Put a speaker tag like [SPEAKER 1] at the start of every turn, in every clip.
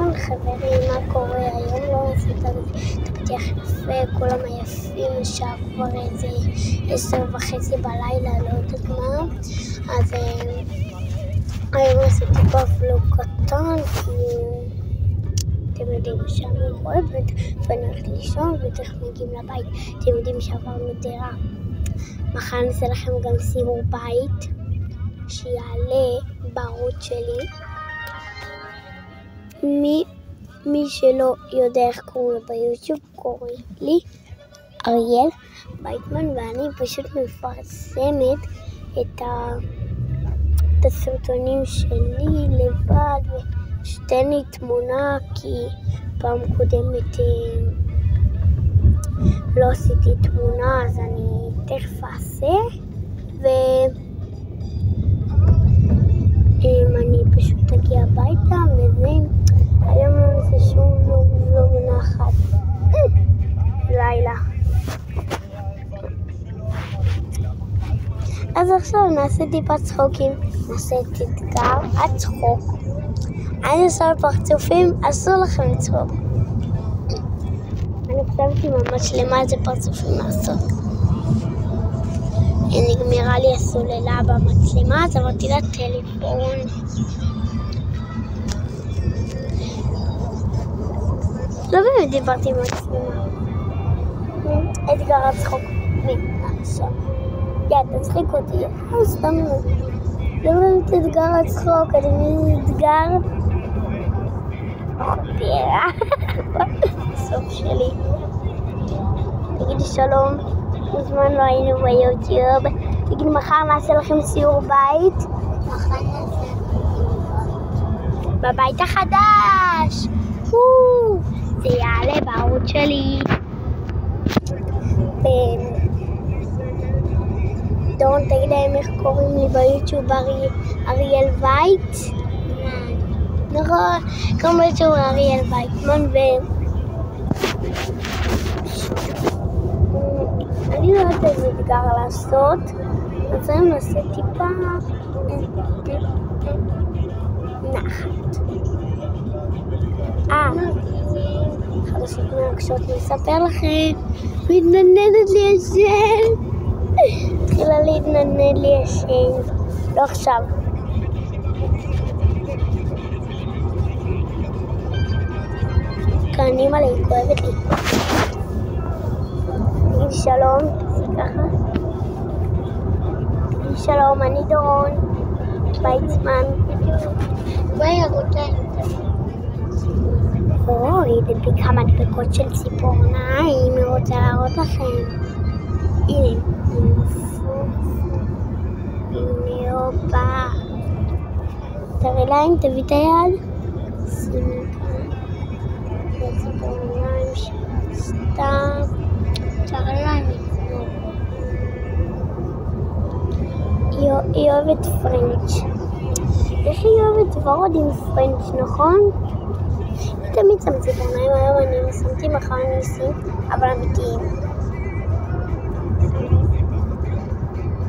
[SPEAKER 1] נכון חברים, מה קורה? היום לא עשית את הפתיח יפה, כולם היפים, השעה כבר איזה 10:30 בלילה, לא יודעת מה. אז היום עשיתי פה ולוג קטן, כי אתם יודעים שאני רואה ואני הולכת לישון ותכף מגיעים לבית. אתם יודעים שעברנו דירה. מחר אני אעשה לכם גם סיור בית שיעלה בערוץ שלי. מי שלא יודע איך קוראים לו ביוטיוב, קוראים לי אריאל בייטמן, ואני פשוט מפרסמת את הסרטונים שלי לבד, ושתן לי תמונה, כי פעם קודמת לא עשיתי תמונה, אז אני תכף אעשה, אני פשוט אגיע הביתה וזה. היום לא נעשה שום ולוג נחת לילה. אז עכשיו נעשה טיפה צחוקים, נעשה את אתגר הצחוק. אני עושה פרצופים, אסור לכם לצחוק. אני חושבתי ממש למה איזה פרצופים לעשות. נגמרה לי הסוללה במצלמה, אז עברתי לטלפון. לא באמת דיברתי עם מצלמה. אתגר הצחוק. עכשיו. תצחיק אותי. סתם לא. לא באמת אתגר הצחוק, אני אתגר חוטירה. סוף שלי. תגידי שלום. מזמן לא היינו ביוטיוב. תגיד, מחר נעשה לכם סיור בית. מחר נעשה בבית החדש. זה יעלה בערוץ שלי. דורון, תגיד להם איך קוראים לי ביוטיוב, אריאל וייט. נכון, קוראים ביוטיוב אריאל וייטמן, אני לא יודעת איזה אתגר לעשות, אז אני נעשה טיפה נחת. חדשות מרגשות, אני אספר לכם, מתנדנדת לי השם. התחילה להתנדנד לי השם, לא עכשיו. כאן אימא לי, היא כואבת לי. תגידי שלום, תעשי ככה. תגידי שלום, אני דורון בייטמן. ביי אגותיי. היא תדביק כמה דבקות של ציפורניים, היא רוצה להראות לכם. הנה, הנה, הופה. תראי להם, תביא את היד. שימי כאן. הציפורניים סתם. תראי להם. היא אוהבת פרנץ'. איך היא אוהבת ורוד עם פרנץ', נכון? תמיד שם ציפורניים, היום אני שמתי, מחר אני אשים, אבל אמיתיים.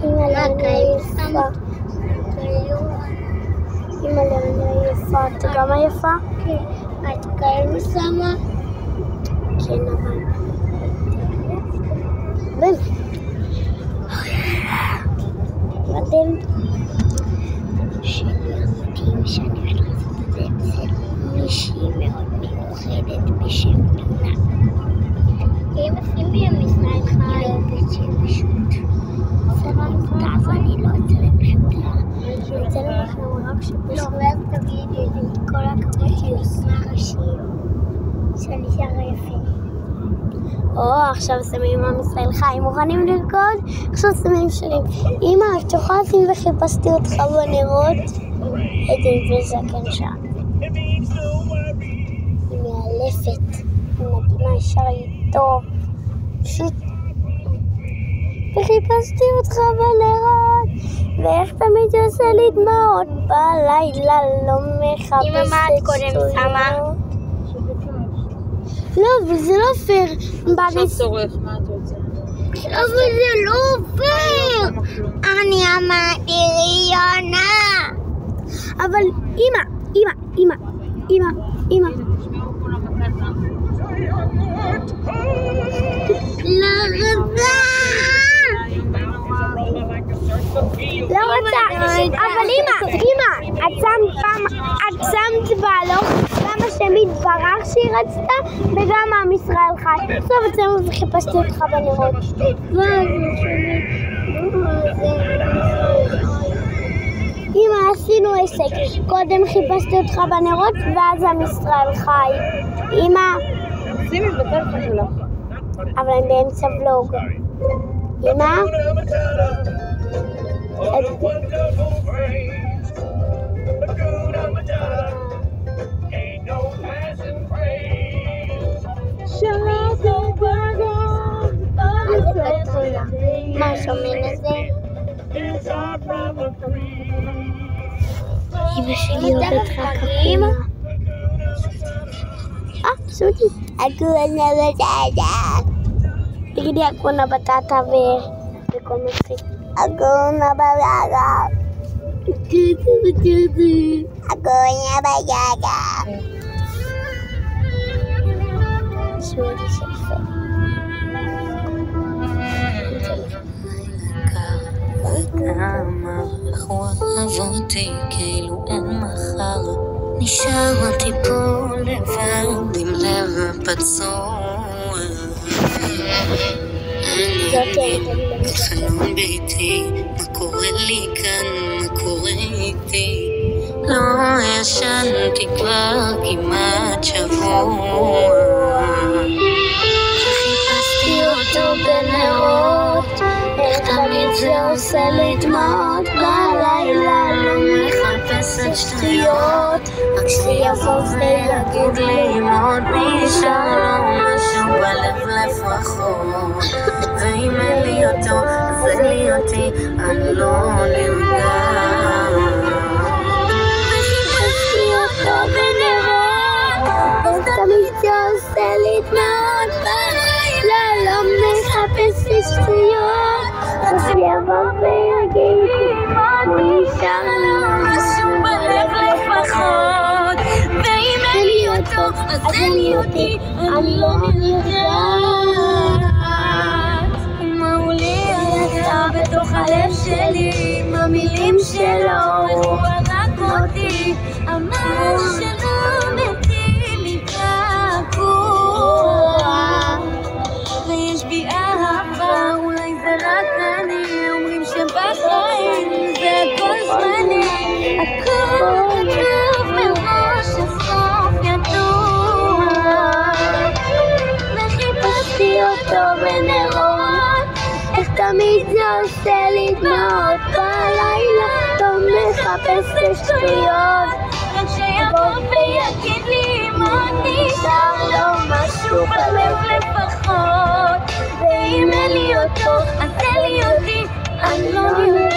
[SPEAKER 1] אמא לאנה יפה. אמא לאנה יפה. את גם היפה? כן. את כאלו שמה? כן, אבל. ואתם? שלי אמיתיים שאני הולכת לעשות את זה אצל מישהי מאוד מיוחדת בשם פינה. הם עושים בי המשרד חי בשם פשוט. אז אני לא אצלם לכם את אני אצלם לכם רק שפשוט. לא, ואז תגידי לי את כל הכבוד של עשרה ראשים שאני שרה יפה. עכשיו שמים עם ישראל חי, מוכנים לרקוד? עכשיו שמים שירים. אמא, את יכולה לשים וחיפשתי אותך בנרות? הייתי בזקן שם. היא מאלפת, היא מדהימה, ישר היא טוב. פשוט. וחיפשתי אותך בנרות, ואיך תמיד עושה לי דמעות בלילה, לא מחפשת
[SPEAKER 2] אמא, מה את קודם שמה?
[SPEAKER 1] לא, אבל זה לא פייר.
[SPEAKER 2] עכשיו צורך, מה את רוצה?
[SPEAKER 1] אבל זה לא פייר. אני אמרתי ריונה. אבל אמא, אמא. לא רוצה, אבל אמא, את שמת בהלוך גם השם יתברך שהיא רצתה וגם עם ישראל חי. בסוף אצלנו וחיפשתי אותך בנרות. אמא, עשינו עסק, קודם חיפשתי אותך בנרות ואז עם ישראל חי. אמא,
[SPEAKER 2] שימי בטלפון שלך.
[SPEAKER 1] אבל אני באמצע ולוג. אמא? מה שומעים לזה? אמא שלי אוהבת רק אמא. סודי. אקונה בטטה. תגידי אקונה בטטה וכל מצחיק. אקונה בטטה. אקונה בטטה. סודי שפה.
[SPEAKER 3] איך הוא אהב אותי כאילו אין מחר, נשארתי פה לבד עם לב פצוע. אני בחלום ביתי, מה קורה לי כאן, מה קורה איתי? לא ישנתי כבר כמעט שבוע, חיפשתי אותו בנרות, איך תמיד זה עושה לי דמעות בלילה, לא מחפשת שטויות, רק שיבוא ויגיד לי אם עוד נשאר לו משהו בלב לפחות, ואם אין לי אותו אז אין לי אותי, אני לא נרגעת. וחיפשתי אותו בנרות, איך תמיד זה עושה לי דמעות בלילה, לא מחפשת שטויות, רק שיבוא ויגיד לי עוד נשאר לו משהו בלב לפחות, ואם אין לי אותו אז אין לי אותי, אני לא נרגעת. אמרו לי אתה בתוך הלב שלי, עם המילים שלו איך הוא הרג אותי, אמר שלא מתים מגעגוע, ויש בי אהבה, אולי זה רק אני, אומרים שבחיים זה הכל זמני, הכל כתוב מראש, הסוף ידוע. וחיפשתי אותו בנרות, איך תמיד זה עושה לי דמעות בלילה, לא מחפשת שטויות, רק שיבוא ויגיד לי אם עוד נשאר לו משהו בלב לפחות, ואם אין לי אותו אז אין לי אותי, אני לא נרגעת.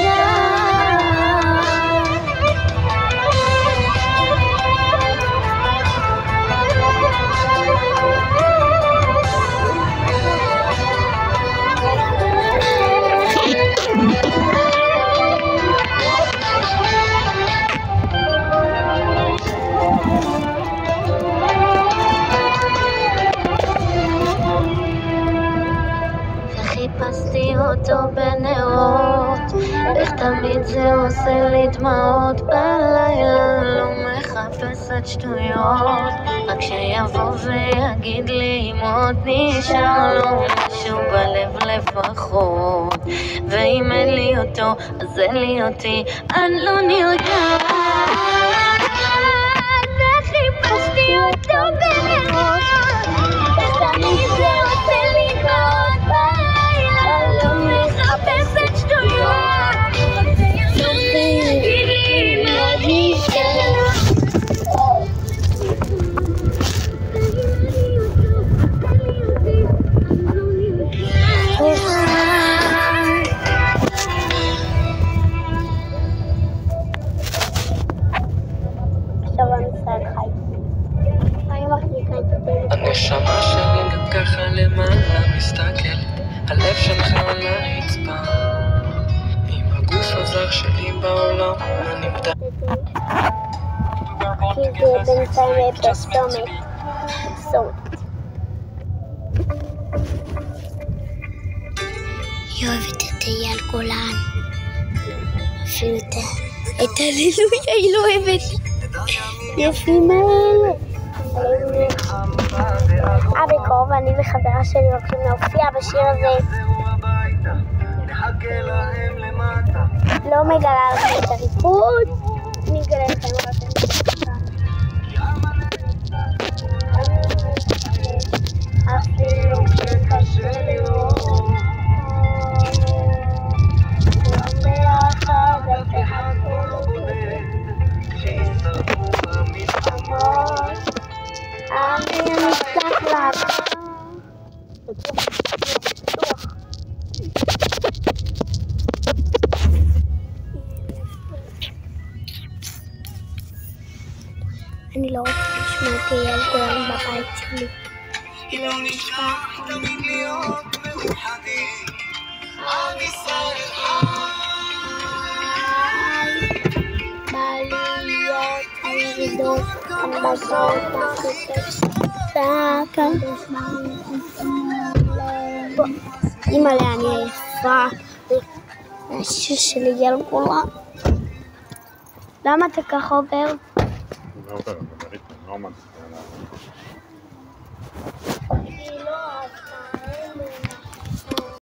[SPEAKER 3] חיפשתי אותו בנרות, איך תמיד זה עושה לי דמעות בלילה, לא מחפשת שטויות, רק שיבוא ויגיד לי אם עוד נשאר לו משהו בלב לפחות, ואם אין לי אותו אז אין לי אותי, אני לא נרגעת. וחיפשתי אותו בנרות, איך תמיד זה עושה לי דמעות בלילה, לא מחפשת שטויות, רק שיבוא ויגיד לי אם עוד נשאר לו.
[SPEAKER 4] הנשמה שלי גם ככה למעלה מסתכל, הלב שלך על הרצפה, עם הגוף הזר שלי בעולם אני
[SPEAKER 1] כי זה בינתיים פרסומת. היא אוהבת את אייל גולן. אפילו את הללויה היא לא אוהבת. יפים האלה. בקרוב אני וחברה שלי הולכים להופיע בשיר הזה. לא מגלה לכם את הריקוד, אני אגלה לכם רק את המשפחה. אפילו שקשה לראות יום ביחד אף אחד לא בודד שישרפו במלחמות אני נפתח לך אני לא רוצה לשמוע את אייל גולן בבית שלי. לא נשכח תמיד להיות מאוחדים. עם ישראל בעליות הירידות המבזות אימא'לה אני עייפה. השיר של אייל גולן. למה אתה ככה עובר?
[SPEAKER 5] לא עובר, אבל לא עמד.
[SPEAKER 1] היא לא אהבה